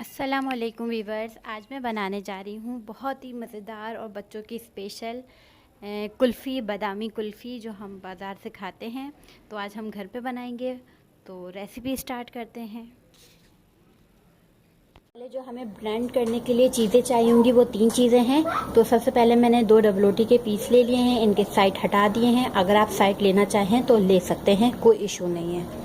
अस्सलामुअलैकुम वीवर्स। आज मैं बनाने जा रही हूँ बहुत ही मज़ेदार और बच्चों की स्पेशल कुल्फ़ी, बादामी कुल्फ़ी जो हम बाज़ार से खाते हैं। तो आज हम घर पे बनाएंगे। तो रेसिपी स्टार्ट करते हैं। पहले जो हमें ब्लेंड करने के लिए चीज़ें चाहिए होंगी वो 3 चीज़ें हैं। तो सबसे पहले मैंने 2 डबल रोटी के पीस ले लिए हैं, इनके साइड हटा दिए हैं। अगर आप साइड लेना चाहें तो ले सकते हैं, कोई इशू नहीं है।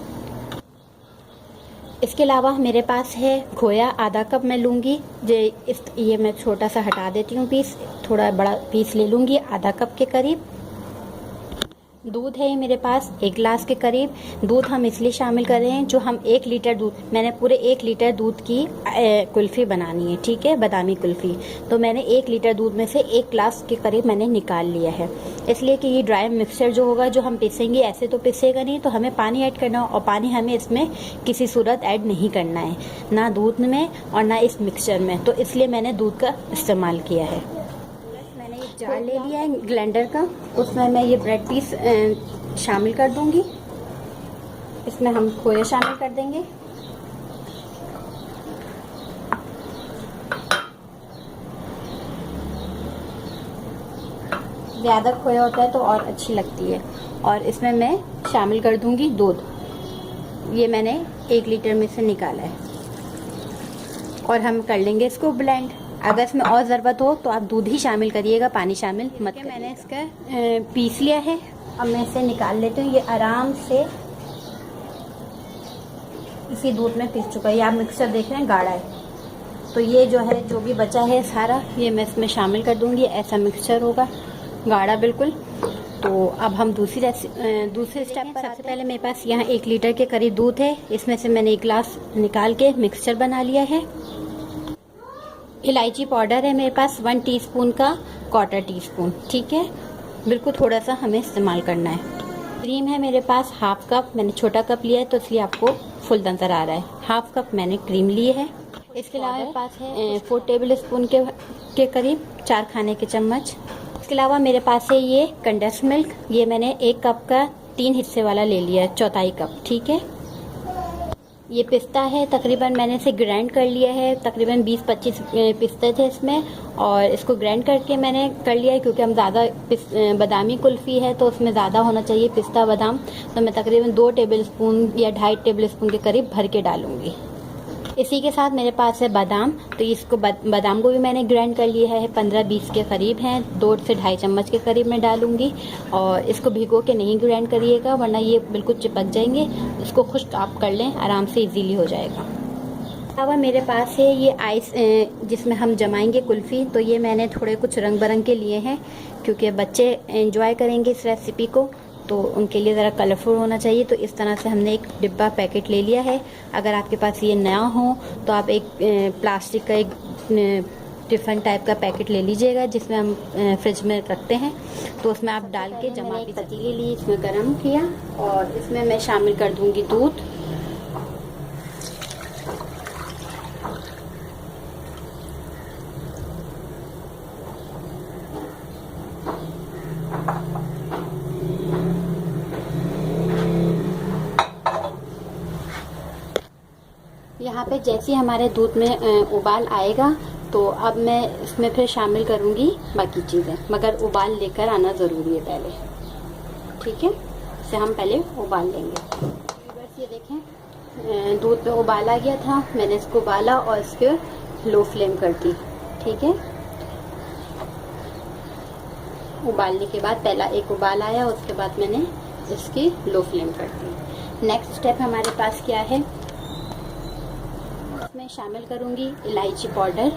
इसके अलावा मेरे पास है खोया, आधा कप मैं लूँगी। ये मैं छोटा सा हटा देती हूँ पीस, थोड़ा बड़ा पीस ले लूँगी, आधा कप के करीब। दूध है मेरे पास 1 गिलास के करीब। दूध हम इसलिए शामिल कर रहे हैं, जो हम 1 लीटर दूध, मैंने पूरे 1 लीटर दूध की कुल्फ़ी बनानी है, ठीक है, बादामी कुल्फ़ी। तो मैंने 1 लीटर दूध में से 1 गिलास के करीब मैंने निकाल लिया है, इसलिए कि ये ड्राई मिक्सचर जो होगा, जो हम पिसेंगे, ऐसे तो पिसेगा नहीं, तो हमें पानी ऐड करना और पानी हमें इसमें किसी सूरत ऐड नहीं करना है, ना दूध में और ना इस मिक्सचर में। तो इसलिए मैंने दूध का इस्तेमाल किया है। जार ले लिया है ग्राइंडर का, उसमें मैं ये ब्रेड पीस शामिल कर दूंगी। इसमें हम खोया शामिल कर देंगे। ज़्यादा खोया होता है तो और अच्छी लगती है। और इसमें मैं शामिल कर दूंगी दूध। ये मैंने 1 लीटर में से निकाला है और हम कर लेंगे इसको ब्लेंड। अगर इसमें और ज़रूरत हो तो आप दूध ही शामिल करिएगा, पानी शामिल मत करिएगा। मैंने इसका पीस लिया है, अब मैं इसे निकाल लेती हूँ। ये आराम से इसी दूध में पीस चुका है। ये आप मिक्सचर देख रहे हैं, गाढ़ा है। तो ये जो है, जो भी बचा है सारा, ये मैं इसमें शामिल कर दूँगी। ऐसा मिक्सचर होगा, गाढ़ा बिल्कुल। तो अब हम दूसरे स्टेप पर। सबसे पहले मेरे पास यहाँ 1 लीटर के करीब दूध है, इसमें से मैंने 1 गिलास निकाल के मिक्सचर बना लिया है। इलायची पाउडर है मेरे पास 1 टीस्पून का, 1/4 टीस्पून, ठीक है, बिल्कुल थोड़ा सा हमें इस्तेमाल करना है। क्रीम है मेरे पास 1/2 कप, मैंने छोटा कप लिया है तो इसलिए आपको फुल नज़र आ रहा है। 1/2 कप मैंने क्रीम ली है। इसके अलावा मेरे पास है 4 टेबल स्पून के करीब, 4 खाने के चम्मच। इसके अलावा मेरे पास है ये कंडेंस मिल्क, ये मैंने 1 कप का 3 हिस्से वाला ले लिया है, 1/4 कप, ठीक है। ये पिस्ता है, तकरीबन मैंने इसे ग्राइंड कर लिया है, तकरीबन 20-25 पिस्ते थे इसमें, और इसको ग्राइंड करके मैंने कर लिया है, क्योंकि हम ज़्यादा बादामी कुल्फ़ी है तो उसमें ज़्यादा होना चाहिए पिस्ता बादाम। तो मैं तकरीबन 2 टेबल स्पून या 2.5 टेबल स्पून के करीब भर के डालूंगी। इसी के साथ मेरे पास है बादाम, तो इसको बादाम को भी मैंने ग्राइंड कर लिया है, 15-20 के करीब हैं, 2 से 2.5 चम्मच के करीब मैं डालूंगी। और इसको भिगो के नहीं ग्राइंड करिएगा, वरना ये बिल्कुल चिपक जाएंगे। इसको खुश्क आप कर लें, आराम से इजीली हो जाएगा। अलावा मेरे पास है ये आइस, जिसमें हम जमाएंगे कुल्फ़ी। तो ये मैंने थोड़े कुछ रंग बिरंग के लिए हैं, क्योंकि बच्चे एंजॉय करेंगे इस रेसिपी को, तो उनके लिए ज़रा कलरफुल होना चाहिए। तो इस तरह से हमने एक डिब्बा पैकेट ले लिया है। अगर आपके पास ये नया हो तो आप एक प्लास्टिक का एक टिफ़िन टाइप का पैकेट ले लीजिएगा, जिसमें हम फ्रिज में रखते हैं। तो उसमें आप डाल के जमा भी। पतीली ली, इसमें गर्म किया और इसमें मैं शामिल कर दूंगी दूध। यहाँ पे जैसे हमारे दूध में उबाल आएगा, तो अब मैं इसमें फिर शामिल करूँगी बाकी चीज़ें, मगर उबाल लेकर आना ज़रूरी है पहले, ठीक है। इसे हम पहले उबाल लेंगे। बस ये देखें, दूध में उबाल आ गया था, मैंने इसको उबाला और इसके लो फ्लेम कर दी, ठीक है। उबालने के बाद पहला एक उबाल आया, उसके बाद मैंने इसकी लो फ्लेम कर दी। नेक्स्ट स्टेप हमारे पास क्या है, मैं शामिल करूंगी इलायची पाउडर,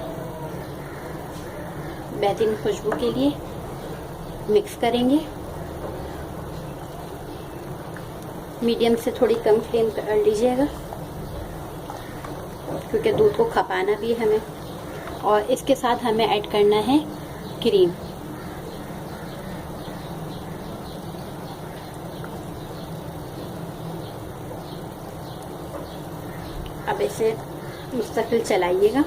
बेहतरीन खुशबू के लिए। मिक्स करेंगे, मीडियम से थोड़ी कम फ्लेम कर लीजिएगा, क्योंकि दूध को खपाना भी है हमें। और इसके साथ हमें ऐड करना है क्रीम। अब इसे मुस्तकिल चलाइएगा।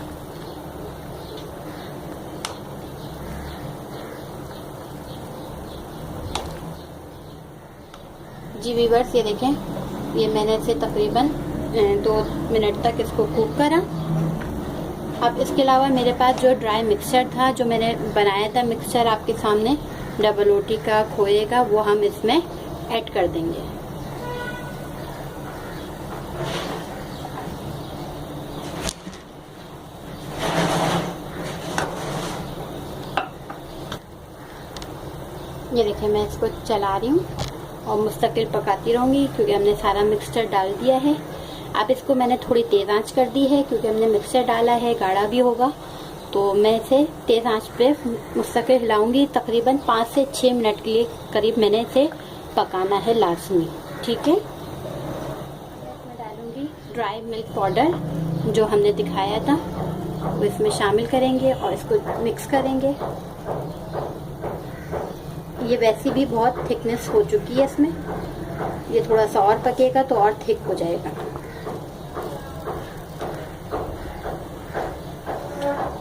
जी व्यूअर्स, ये देखें, ये मैंने इसे तकरीबन 2 मिनट तक इसको कुक करा। अब इसके अलावा मेरे पास जो ड्राई मिक्सचर था, जो मैंने बनाया था मिक्सचर आपके सामने डबल रोटी का, खोए का, वो हम इसमें ऐड कर देंगे। ये देखिए मैं इसको चला रही हूँ और मुस्तकिल पकाती रहूँगी क्योंकि हमने सारा मिक्सचर डाल दिया है। अब इसको मैंने थोड़ी तेज़ आंच कर दी है क्योंकि हमने मिक्सचर डाला है, गाढ़ा भी होगा, तो मैं इसे तेज़ आंच पे मुस्तकिल हिलाऊंगी। तकरीबन 5 से 6 मिनट के लिए करीब मैंने इसे पकाना है लाजमी, ठीक है। इसमें डालूंगी ड्राई मिल्क पाउडर जो हमने दिखाया था, वो इसमें शामिल करेंगे और इसको मिक्स करेंगे। ये वैसे भी बहुत थिकनेस हो चुकी है इसमें, ये थोड़ा सा और पकेगा तो और थिक हो जाएगा।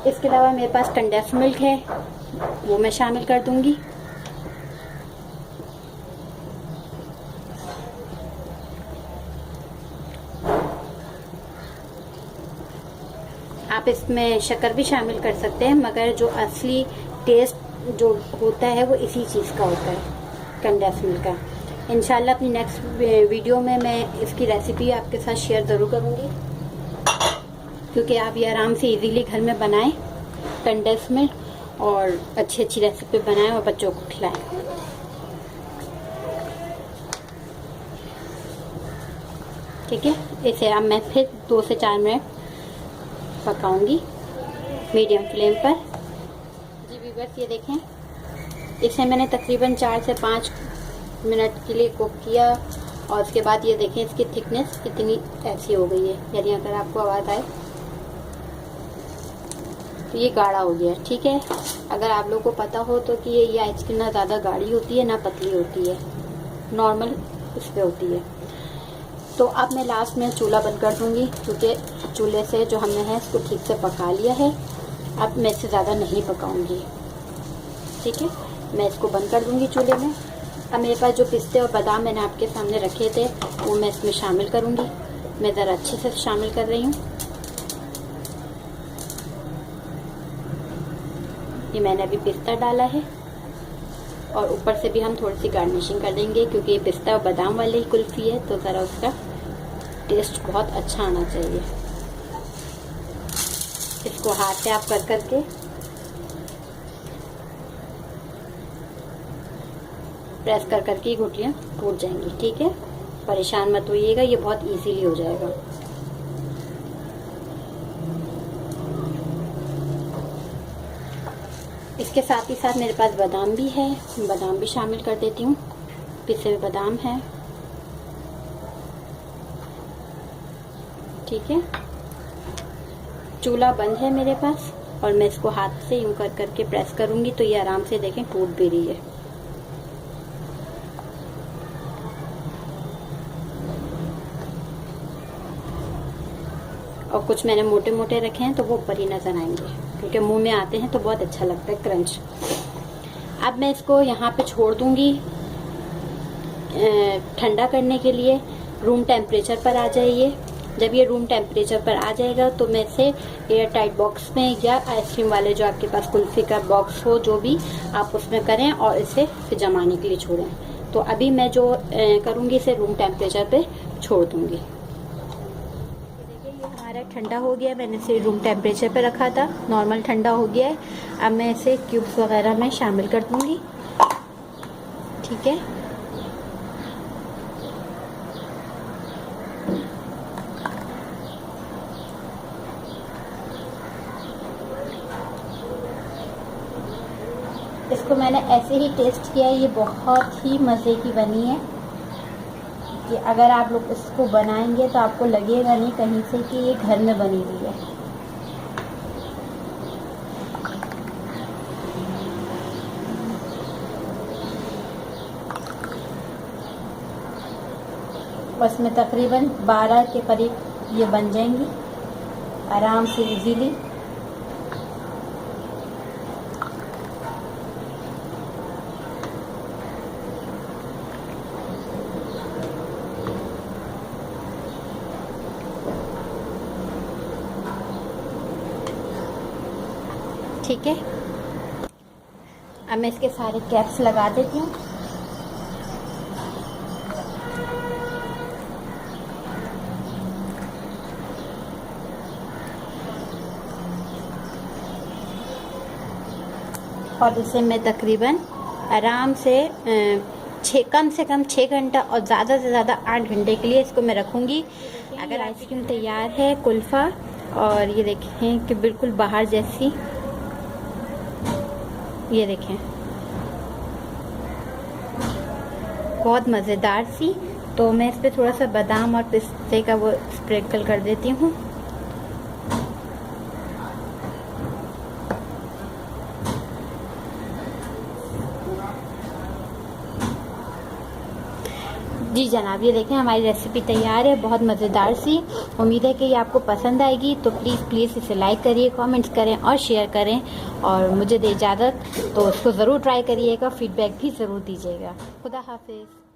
इसके अलावा मेरे पास कंडेंस्ड मिल्क है, वो मैं शामिल कर दूंगी। आप इसमें शक्कर भी शामिल कर सकते हैं, मगर जो असली टेस्ट जो होता है वो इसी चीज़ का होता है, कंडेंस्ड मिल्क का। इंशाल्लाह अपनी नेक्स्ट वीडियो में मैं इसकी रेसिपी आपके साथ शेयर ज़रूर करूँगी, क्योंकि आप ये आराम से इजीली घर में बनाएं कंडेंस्ड मिल्क और अच्छी अच्छी रेसिपी बनाएं और बच्चों को खिलाएं। ठीक है, इसे अब मैं फिर 2 से 4 मिनट पकाऊंगी मीडियम फ्लेम पर। जी व्यूअर्स, ये देखें, इसे मैंने तकरीबन 4 से 5 मिनट के लिए कुक किया और उसके बाद ये देखें इसकी थिकनेस कितनी ऐसी हो गई है, यानी अगर आपको आवाज़ आए तो ये गाढ़ा हो गया है। ठीक है, अगर आप लोगों को पता हो तो कि ये आइसक्रीम ना ज़्यादा गाढ़ी होती है ना पतली होती है, नॉर्मल इस पर होती है। तो अब मैं लास्ट में चूल्हा बंद कर दूंगी क्योंकि चूल्हे से जो हमने है इसको ठीक से पका लिया है। अब मैं इससे ज़्यादा नहीं पकाऊंगी, ठीक है, मैं इसको बंद कर दूंगी चूल्हे में। अब मेरे पास जो पिस्ते और बादाम मैंने आपके सामने रखे थे वो मैं इसमें शामिल करूंगी। मैं ज़रा अच्छे से शामिल कर रही हूँ। ये मैंने अभी पिस्ता डाला है और ऊपर से भी हम थोड़ी सी गार्निशिंग कर देंगे क्योंकि ये पिस्ता और बादाम वाली ही कुल्फ़ी है, तो ज़रा उसका टेस्ट बहुत अच्छा आना चाहिए। इसको हाथ से आप कर करके प्रेस कर करके गुठलियाँ टूट जाएंगी। ठीक है, परेशान मत होइएगा, ये बहुत इजीली हो जाएगा। इसके साथ ही साथ मेरे पास बादाम भी है, बादाम भी शामिल कर देती हूँ। पिसे हुए बादाम है, ठीक है। चूल्हा बंद है मेरे पास और मैं इसको हाथ से यूं कर करके प्रेस करूंगी तो ये आराम से देखें टूट भी रही है। और कुछ मैंने मोटे मोटे रखे हैं तो वो ऊपर ही नजर आएंगे क्योंकि मुंह में आते हैं तो बहुत अच्छा लगता है क्रंच। अब मैं इसको यहाँ पे छोड़ दूंगी ठंडा करने के लिए। रूम टेम्परेचर पर आ जाइए। जब ये रूम टेम्परेचर पर आ जाएगा तो मैं इसे एयर टाइट बॉक्स में या आइसक्रीम वाले जो आपके पास कुल्फी का बॉक्स हो जो भी आप उसमें करें और इसे फिर जमाने के लिए छोड़ें। तो अभी मैं जो करूँगी इसे रूम टेम्परेचर पे छोड़ दूँगी। हमारा ठंडा हो गया, मैंने इसे रूम टेम्परेचर पे रखा था, नॉर्मल ठंडा हो गया है। अब मैं इसे क्यूब्स वगैरह में शामिल कर दूँगी, ठीक है। इसको मैंने ऐसे ही टेस्ट किया है, ये बहुत ही मज़े की बनी है। कि अगर आप लोग इसको बनाएंगे तो आपको लगेगा नहीं कहीं से कि ये घर में बनी हुई है। बस में तकरीबन 12 के करीब ये बन जाएंगी आराम से इजीली। ठीक है। अब मैं इसके सारे कैप्स लगा देती हूँ। और इसे मैं तकरीबन आराम से कम से कम 6 घंटा और ज़्यादा से ज़्यादा 8 घंटे के लिए इसको मैं रखूँगी। अगर आइसक्रीम तैयार है कुल्फ़ा, और ये देखें कि बिल्कुल बाहर जैसी, ये देखें बहुत मज़ेदार सी। तो मैं इस पर थोड़ा सा बादाम और पिस्ते का वो स्प्रिंकल कर देती हूँ। जी जनाब, ये देखें हमारी रेसिपी तैयार है, बहुत मज़ेदार सी। उम्मीद है कि ये आपको पसंद आएगी। तो प्लीज़ इसे लाइक करिए, कमेंट्स करें और शेयर करें, और मुझे दे इजाज़त। तो उसको ज़रूर ट्राई करिएगा, फीडबैक भी ज़रूर दीजिएगा। खुदा हाफिज़।